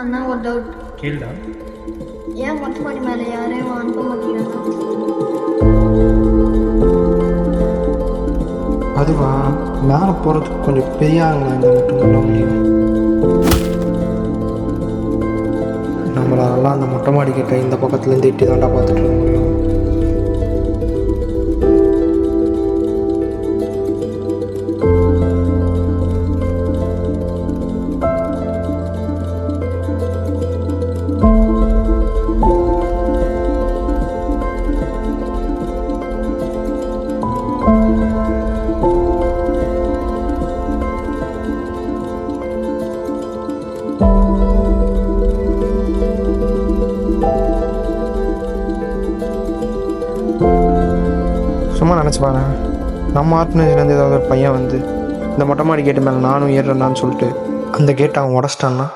அண்ணா ஒரு டவுட். கேளுடா. ஏன் மொட்டை மாடி மேலே யாரையும் அனுப்ப மாட்டேங்கிறாங்க? அதுவா, மேலே போகிறதுக்கு கொஞ்சம் பெரிய ஆளுங்க இருந்தால் மட்டும் சொல்ல முடியும். நம்மளால அந்த மொட்டை மாடி கிட்ட இந்த பக்கத்துலேருந்து எட்டி தாண்டா பார்த்துட்டு இருக்க முடியும். சும்மா நினச்சி பாருங்க, நம்ம ஆர்ஃபனேஜ்லேருந்து ஏதாவது ஒரு பையன் வந்து இந்த மொட்டை மாடி கேட்டு மேலே நானும் ஏறுறேன்னான்னு சொல்லிட்டு அந்த கேட்டை அவன் உடச்சிட்டான்னா